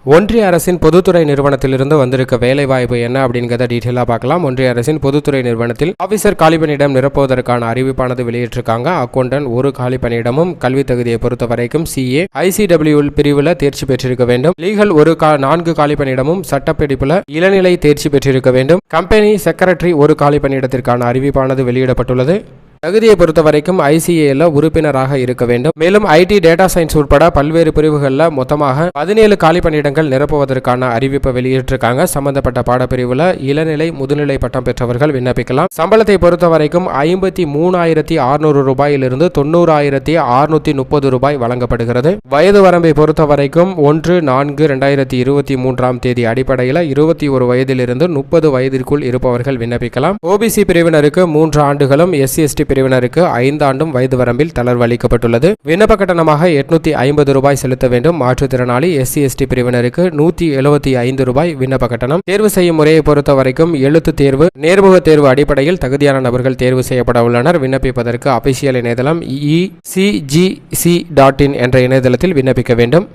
ஒன்றிய அரசின் பொதுத்துறை நிறுவனத்திலிருந்து வந்திருக்க வேலைவாய்ப்பு என்ன அப்படிங்கிறத டீட்டெயிலாக பார்க்கலாம். ஒன்றிய அரசின் பொதுத்துறை நிறுவனத்தில் ஆபீசர் காலிப்பணியிடம் நிரப்புவதற்கான அறிவிப்பானது வெளியிட்டிருக்காங்க. அக்கௌண்டன்ட் ஒரு காலிப்பணியிடமும் கல்வி தகுதியை பொறுத்த வரைக்கும் CA ICW பிரிவில் தேர்ச்சி பெற்றிருக்க வேண்டும். லீகல் 4 காலிப்பணியிடமும் சட்டப்பிடிப்புல இளநிலை தேர்ச்சி பெற்றிருக்க வேண்டும். கம்பெனி செக்ரட்டரி ஒரு காலிப்பணியிடத்திற்கான அறிவிப்பானது வெளியிடப்பட்டுள்ளது. தகுதியை பொறுத்த வரைக்கும் ICAல உறுப்பினராக இருக்க வேண்டும். மேலும் IT டேட்டா சயின்ஸ் உட்பட பல்வேறு பிரிவுகளில் மொத்தமாக 17 காலிப்பணியிடங்கள் நிரப்புவதற்கான அறிவிப்பை வெளியிட்டிருக்காங்க. சம்பந்தப்பட்ட பாடப்பிரிவுல இளநிலை முதுநிலை பட்டம் பெற்றவர்கள் விண்ணப்பிக்கலாம். சம்பளத்தை பொறுத்த வரைக்கும் 53,600 ரூபாயிலிருந்து 90,630 ரூபாய் வழங்கப்படுகிறது. வயது வரம்பை பொறுத்த வரைக்கும் 1/4/2023 அடிப்படையில் 21 வயதிலிருந்து 30 வயதிற்குள் இருப்பவர்கள் விண்ணப்பிக்கலாம். OBC பிரிவினருக்கு 3 ஆண்டுகளும் SC/ST பிரிவினருக்கு 5 ஆண்டும் வயது வரம்பில் தளர்வு அளிக்கப்பட்டுள்ளது. விண்ணப்ப கட்டணமாக 850 ரூபாய் செலுத்த வேண்டும். மாற்றுத்திறனாளி SC/ST பிரிவினருக்கு 175 ரூபாய் விண்ணப்ப கட்டணம். தேர்வு செய்யும் முறையை பொறுத்த வரைக்கும் எழுத்து தேர்வு, நேர்முக தேர்வு அடிப்படையில் தகுதியான நபர்கள் தேர்வு செய்யப்பட உள்ளனர். விண்ணப்பிப்பதற்கு அபிஷியல் இணையதளம் ECGC.in என்ற இணையதளத்தில் விண்ணப்பிக்க வேண்டும்.